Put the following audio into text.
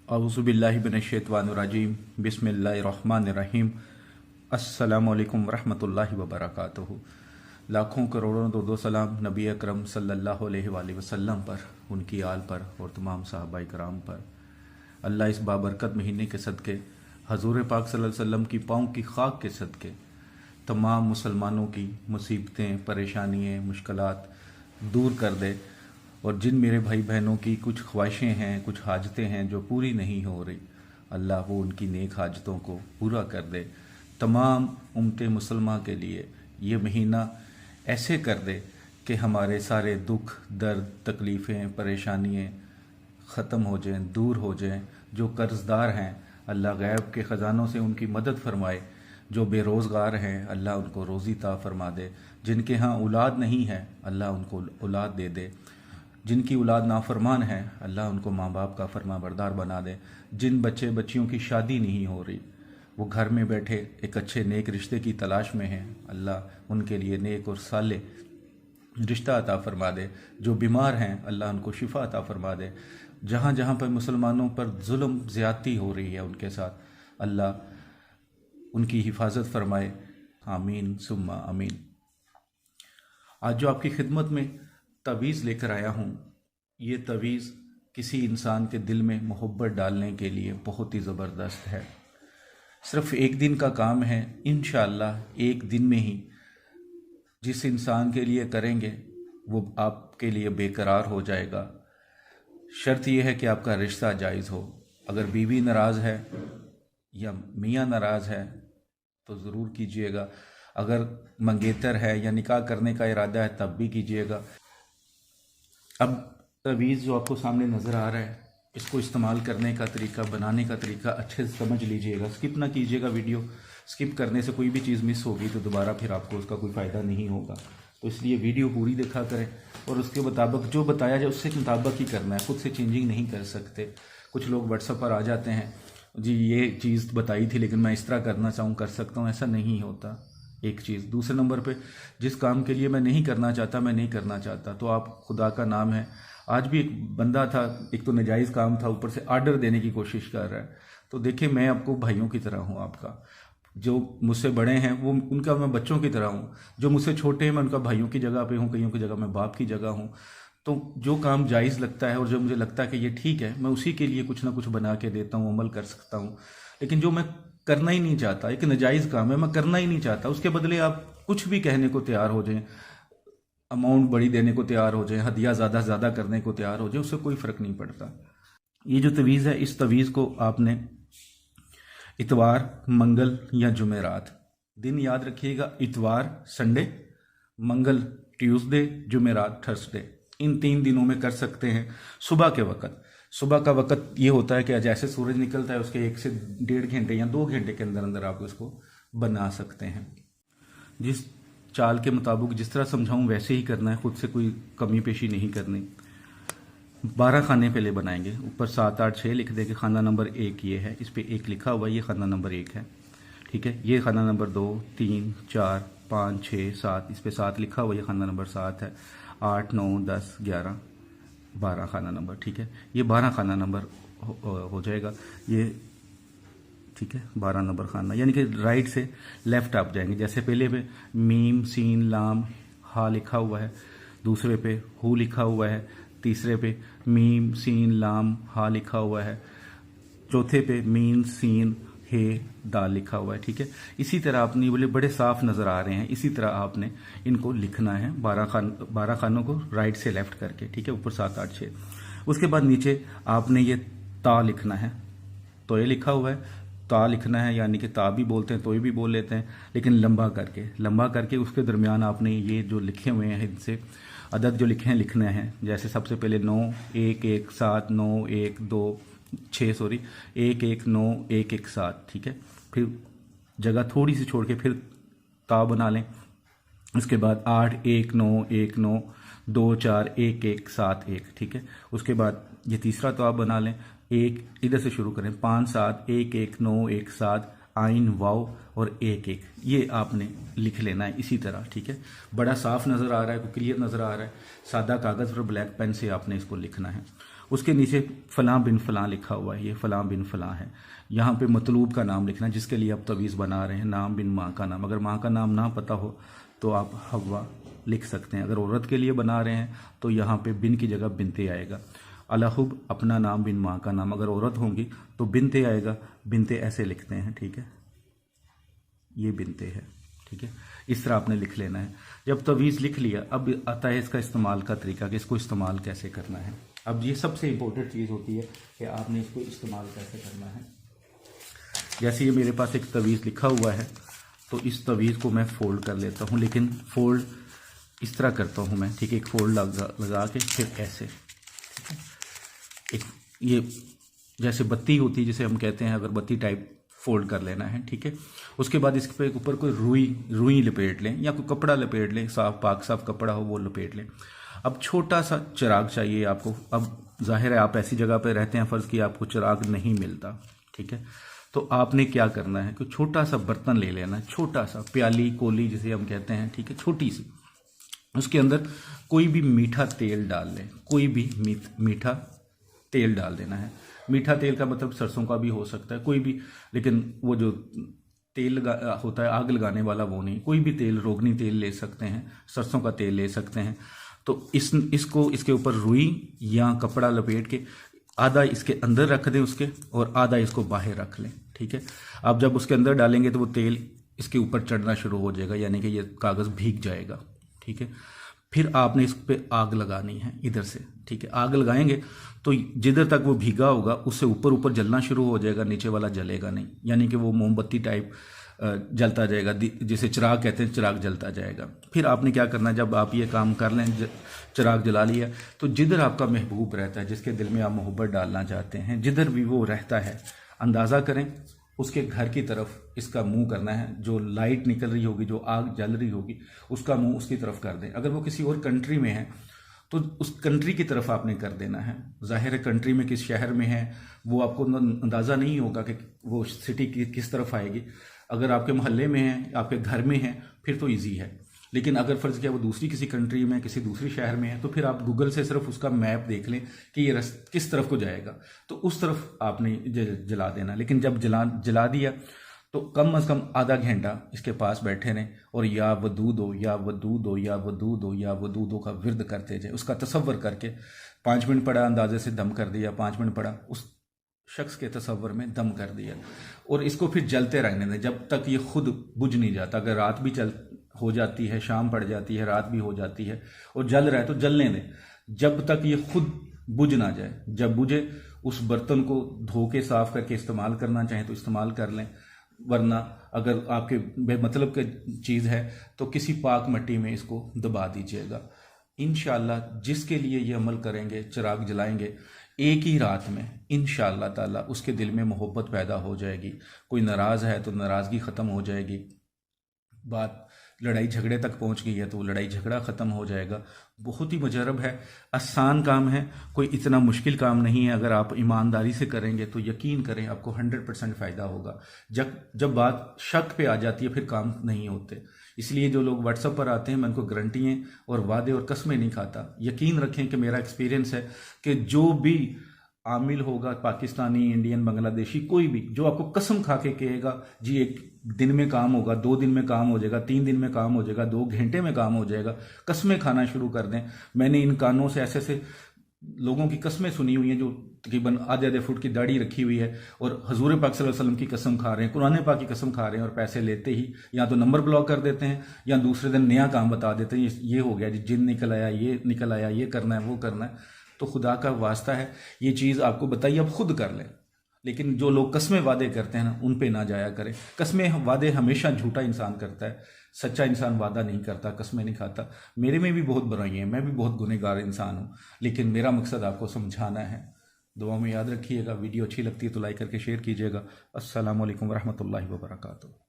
औज़ुबिल्लाहि मिनश्शैतानिर्रजीम बिस्मिल्लाहिर्रहमानिर्रहीम अस्सलामुअलैकुम रहमतुल्लाहि व बरकातुहू। लाखों करोड़ों दो सलाम नबी अकरम सल्लल्लाहु अलैहि वसल्लम पर, उनकी आल पर और तमाम सहाबाए कराम पर। अल्लाह इस बाबरकत महीने के सदक़े, हजूर पाक सल्लल्लाहु अलैहि वसल्लम की पाँव की खाक के सदक़े तमाम मुसलमानों की मुसीबतें, परेशानियाँ, मुश्किलात दूर कर दे। और जिन मेरे भाई बहनों की कुछ ख्वाहिशें हैं, कुछ हाजतें हैं जो पूरी नहीं हो रही, अल्लाह वो उनकी नेक हाजतों को पूरा कर दे। तमाम उम्मत मुसलमान के लिए ये महीना ऐसे कर दे कि हमारे सारे दुख, दर्द, तकलीफ़ें, परेशानियाँ ख़त्म हो जाएं, दूर हो जाएं। जो कर्ज़दार हैं अल्लाह गैब के ख़जानों से उनकी मदद फरमाए। जो बेरोज़गार हैं अल्लाह उनको रोज़ी ता फरमा दे। जिनके यहाँ औलाद नहीं है अल्लाह उनको औलाद दे दे। जिनकी औलाद नाफरमान है अल्लाह उनको माँ बाप का फरमा बरदार बना दे। जिन बच्चे बच्चियों की शादी नहीं हो रही, वो घर में बैठे एक अच्छे नेक रिश्ते की तलाश में हैं, अल्लाह उनके लिए नेक और साले रिश्ता अता फरमा दे। जो बीमार हैं अल्लाह उनको शिफा अता फरमा दे। जहाँ जहाँ पर मुसलमानों पर जुल्म ज़्यादती हो रही है उनके साथ अल्लाह उनकी हिफाजत फरमाए। आमीन सुम्मा आमीन। आज जो आपकी खिदमत में तवीज़ लेकर आया हूँ, ये तवीज़ किसी इंसान के दिल में मोहब्बत डालने के लिए बहुत ही ज़बरदस्त है। सिर्फ एक दिन का काम है, इंशाअल्लाह एक दिन में ही जिस इंसान के लिए करेंगे वो आपके लिए बेकरार हो जाएगा। शर्त यह है कि आपका रिश्ता जायज़ हो। अगर बीवी नाराज़ है या मियाँ नाराज़ है तो ज़रूर कीजिएगा। अगर मंगेतर है या निकाह करने का इरादा है तब भी कीजिएगा। अब तवीज़ जो आपको सामने नज़र आ रहा है, इसको इस्तेमाल करने का तरीका, बनाने का तरीका अच्छे से समझ लीजिएगा। स्किप ना कीजिएगा वीडियो। स्किप करने से कोई भी चीज़ मिस होगी तो दोबारा फिर आपको उसका कोई फ़ायदा नहीं होगा। तो इसलिए वीडियो पूरी देखा करें और उसके मुताबिक जो बताया जाए उससे मुताबिक ही करना है। खुद से चेंजिंग नहीं कर सकते। कुछ लोग व्हाट्सएप पर आ जाते हैं, जी ये चीज़ बताई थी लेकिन मैं इस तरह करना चाहूँ कर सकता हूँ, ऐसा नहीं होता। एक चीज़। दूसरे नंबर पे, जिस काम के लिए मैं नहीं करना चाहता, मैं नहीं करना चाहता, तो आप खुदा का नाम है। आज भी एक बंदा था, एक तो नाजायज़ काम था, ऊपर से आर्डर देने की कोशिश कर रहा है। तो देखिए, मैं आपको भाइयों की तरह हूँ। आपका जो मुझसे बड़े हैं वो उनका मैं बच्चों की तरह हूँ, जो मुझसे छोटे हैं मैं उनका भाइयों की जगह पे हूँ, कईयों की जगह मैं बाप की जगह हूँ। तो जो काम जायज़ लगता है और जो मुझे लगता है कि ये ठीक है, मैं उसी के लिए कुछ ना कुछ बना के देता हूँ, अमल कर सकता हूँ। लेकिन जो मैं करना ही नहीं चाहता, एक नाजायज़ काम है, मैं करना ही नहीं चाहता, उसके बदले आप कुछ भी कहने को तैयार हो जाएं, अमाउंट बड़ी देने को तैयार हो जाएं, हदिया ज़्यादा ज़्यादा करने को तैयार हो जाए, उससे कोई फ़र्क नहीं पड़ता। ये जो तवीज़ है, इस तवीज़ को आपने इतवार, मंगल या जुमेरात दिन याद रखिएगा। इतवार संडे, मंगल ट्यूसडे, जुमेरात थर्सडे, इन 3 दिनों में कर सकते हैं। सुबह के वक़्त, सुबह का वक़्त ये होता है कि जैसे सूरज निकलता है उसके 1 से 1.5 घंटे या 2 घंटे के अंदर अंदर आप इसको बना सकते हैं। जिस चाल के मुताबिक जिस तरह समझाऊं वैसे ही करना है, खुद से कोई कमी पेशी नहीं करनी। 12 खाने पहले बनाएंगे, ऊपर 7, 8, 6 लिख देंगे। खाना नंबर 1 ये है, इस पे 1 लिखा हुआ है, ये खाना नंबर 1 है, ठीक है। ये खाना नंबर 2, 3, 4, 5, 6, 7, इस पे 7 लिखा हुआ है, ये खाना नंबर 7 है। 8, 9, 10, 11, 12 खाना नंबर, ठीक है। ये 12 खाना नंबर हो जाएगा ये, ठीक है। 12 नंबर खाना, यानी कि राइट से लेफ्ट आप जाएंगे। जैसे पहले पे मीम, सीन, लाम, हा लिखा हुआ है, दूसरे पे हु लिखा हुआ है, तीसरे पे मीम, सीन, लाम, हा लिखा हुआ है, चौथे पे मीन, सीन, हे, दाल लिखा हुआ है, ठीक है। इसी तरह आपने बोले बड़े साफ नज़र आ रहे हैं, इसी तरह आपने इनको लिखना है, 12 खानों को राइट से लेफ्ट करके, ठीक है। ऊपर 7, 8, 6। उसके बाद नीचे आपने ये ता लिखना है, तो ये लिखा हुआ है, ता लिखना है, यानी कि ता भी बोलते हैं, तो ये भी बोल लेते हैं, लेकिन लंबा करके उसके दरमियान आपने ये जो लिखे हुए हैं इनसे अदद जो लिखे हैं लिखने हैं। जैसे सबसे पहले 9, 1, 1, 7, 9, 1, 2, 6, सॉरी 1, 1, 9, 1, 1, 7, ठीक है। फिर जगह थोड़ी सी छोड़ के फिर ता बना लें। उसके बाद 8, 1, 9, 1, 9, 2, 4, 1, 1, 7, 1, ठीक है। उसके बाद ये तीसरा तो आप बना लें, एक इधर से शुरू करें, 5, 7, 1, 1, 9, 1, 7, आइन, वाव और 1, 1, ये आपने लिख लेना है इसी तरह, ठीक है। बड़ा साफ नज़र आ रहा है, क्लियर नज़र आ रहा है। सादा कागज़ पर ब्लैक पेन से आपने इसको लिखना है। उसके नीचे फ़लाँ बिन फ़लाँ लिखा हुआ है, ये फ़लाँ बिन फ़लाँ है। यहाँ पे मतलूब का नाम लिखना, जिसके लिए आप तवीज़ बना रहे हैं, नाम बिन माँ का नाम। अगर माँ का नाम ना पता हो तो आप हवा लिख सकते हैं। अगर औरत के लिए बना रहे हैं तो यहाँ पे बिन की जगह बिनते आएगा। अलहुब अपना नाम बिन माँ का नाम। अगर औरत होंगी तो बिनते आएगा, बिनते ऐसे लिखते हैं, ठीक है, ये बिनते है, ठीक है। इस तरह आपने लिख लेना है। जब तवीज़ लिख लिया, अब आता है इसका इस्तेमाल का तरीका कि इसको इस्तेमाल कैसे करना है। अब ये सबसे इम्पोर्टेंट चीज़ होती है कि आपने इसको इस्तेमाल कैसे करना है। जैसे ये मेरे पास एक तवीज़ लिखा हुआ है, तो इस तवीज़ को मैं फ़ोल्ड कर लेता हूँ, लेकिन फ़ोल्ड इस तरह करता हूँ मैं, ठीक है। एक फ़ोल्ड लगा के फिर ऐसे, ठीक है। एक ये जैसे बत्ती होती है जिसे हम कहते हैं अगरबत्ती टाइप फोल्ड कर लेना है, ठीक है। उसके बाद इसके ऊपर कोई रुई लपेट लें या कोई कपड़ा लपेट लें, साफ पाक साफ कपड़ा हो वो लपेट लें। अब छोटा सा चिराग चाहिए आपको। अब जाहिर है आप ऐसी जगह पे रहते हैं, फ़र्ज़ कि आपको चिराग नहीं मिलता, ठीक है। तो आपने क्या करना है कि छोटा सा बर्तन ले लेना है, छोटा सा प्याली कोली जिसे हम कहते हैं, ठीक है, छोटी सी। उसके अंदर कोई भी मीठा तेल डाल लें, कोई भी मीठा तेल डाल देना है। मीठा तेल का मतलब सरसों का भी हो सकता है, कोई भी, लेकिन वो जो तेल होता है आग लगाने वाला वो नहीं, कोई भी तेल, रोगनी तेल ले सकते हैं, सरसों का तेल ले सकते हैं। तो इसको इसके ऊपर रुई या कपड़ा लपेट के आधा इसके अंदर रख दें उसके, और आधा इसको बाहर रख लें, ठीक है। आप जब उसके अंदर डालेंगे तो वो तेल इसके ऊपर चढ़ना शुरू हो जाएगा, यानी कि ये कागज़ भीग जाएगा, ठीक है। फिर आपने इस पे आग लगानी है इधर से, ठीक है। आग लगाएंगे तो जिधर तक वो भीगा होगा उससे ऊपर ऊपर जलना शुरू हो जाएगा, नीचे वाला जलेगा नहीं, यानी कि वो मोमबत्ती टाइप जलता जाएगा, जिसे चिराग कहते हैं, चिराग जलता जाएगा। फिर आपने क्या करना है, जब आप ये काम कर लें, चिराग जला लिया, तो जिधर आपका महबूब रहता है, जिसके दिल में आप मोहब्बत डालना चाहते हैं, जिधर भी वो रहता है, अंदाज़ा करें उसके घर की तरफ इसका मुंह करना है। जो लाइट निकल रही होगी, जो आग जल रही होगी, उसका मुंह उसकी तरफ कर दें। अगर वो किसी और कंट्री में है तो उस कंट्री की तरफ आपने कर देना है। ज़ाहिर है कंट्री में किस शहर में है वो आपको अंदाज़ा नहीं होगा कि वो सिटी की किस तरफ आएगी। अगर आपके मोहल्ले में है, आपके घर में है, फिर तो ईजी है। लेकिन अगर फ़र्ज़ किया वो दूसरी किसी कंट्री में, किसी दूसरी शहर में है, तो फिर आप गूगल से सिर्फ उसका मैप देख लें कि ये किस तरफ को जाएगा, तो उस तरफ आपने जला देना। लेकिन जब जला दिया तो कम से कम आधा घंटा इसके पास बैठे रहें और या वदूद हो या वदूद हो या वदूद हो या वदूद हो का विर्द करते जाए। उसका तसव्वुर करके 5 मिनट पड़ा, अंदाजे से दम कर दिया, 5 मिनट पड़ा, उस शख्स के तसव्वुर में दम कर दिया, और इसको फिर जलते रहने दें जब तक ये खुद बुझ नहीं जाता। अगर रात भी हो जाती है, शाम पड़ जाती है, रात भी हो जाती है और जल रहा है तो जलने दें जब तक ये खुद बुझ ना जाए। जब बुझे उस बर्तन को धो के साफ करके इस्तेमाल करना चाहें तो इस्तेमाल कर लें, वरना अगर आपके बेमतलब की चीज़ है तो किसी पाक मिट्टी में इसको दबा दीजिएगा। इंशाअल्लाह जिसके लिए ये अमल करेंगे, चिराग जलाएंगे, एक ही रात में इंशाअल्लाह ताला उसके दिल में मोहब्बत पैदा हो जाएगी। कोई नाराज़ है तो नाराज़गी ख़त्म हो जाएगी, बात लड़ाई झगड़े तक पहुंच गई है तो लड़ाई झगड़ा ख़त्म हो जाएगा। बहुत ही मुजरब है, आसान काम है, कोई इतना मुश्किल काम नहीं है। अगर आप ईमानदारी से करेंगे तो यकीन करें आपको 100% फ़ायदा होगा। जब बात शक पे आ जाती है फिर काम नहीं होते। इसलिए जो लोग व्हाट्सएप पर आते हैं मैं उनको गारंटियाँ और वादे और कस्में नहीं खाता। यकीन रखें कि मेरा एक्सपीरियंस है कि जो भी आमिल होगा, पाकिस्तानी, इंडियन, बांग्लादेशी, कोई भी, जो आपको कसम खा के कहेगा जी 1 दिन में काम होगा, 2 दिन में काम हो जाएगा, 3 दिन में काम हो जाएगा, 2 घंटे में काम हो जाएगा, कस्में खाना शुरू कर दें। मैंने इन कानों से ऐसे ऐसे लोगों की कस्में सुनी हुई हैं जो तकरीबन आधे फुट की दाढ़ी रखी हुई है और हजूर पाक सल्लल्लाहु अलैहि वसल्लम की कसम खा रहे हैं, कुरान पाक की कसम खा रहे हैं, और पैसे लेते ही या तो नंबर ब्लॉक कर देते हैं या दूसरे दिन नया काम बता देते हैं, ये हो गया जी, जिन निकल आया, ये निकल आया, ये करना है, वो करना है। तो खुदा का वास्ता है ये चीज़ आपको बताइए, आप खुद कर लें। लेकिन जो लोग कस्में वादे करते हैं ना, उन पे ना जाया करें। कस्में वादे हमेशा झूठा इंसान करता है, सच्चा इंसान वादा नहीं करता, कस्में नहीं खाता। मेरे में भी बहुत बुराई है, मैं भी बहुत गुनहगार इंसान हूँ, लेकिन मेरा मकसद आपको समझाना है। दुआ में याद रखिएगा। वीडियो अच्छी लगती है तो लाइक करके शेयर कीजिएगा। अस्सलामु अलैकुम वरहमतुल्लाहि वबरकातुहू।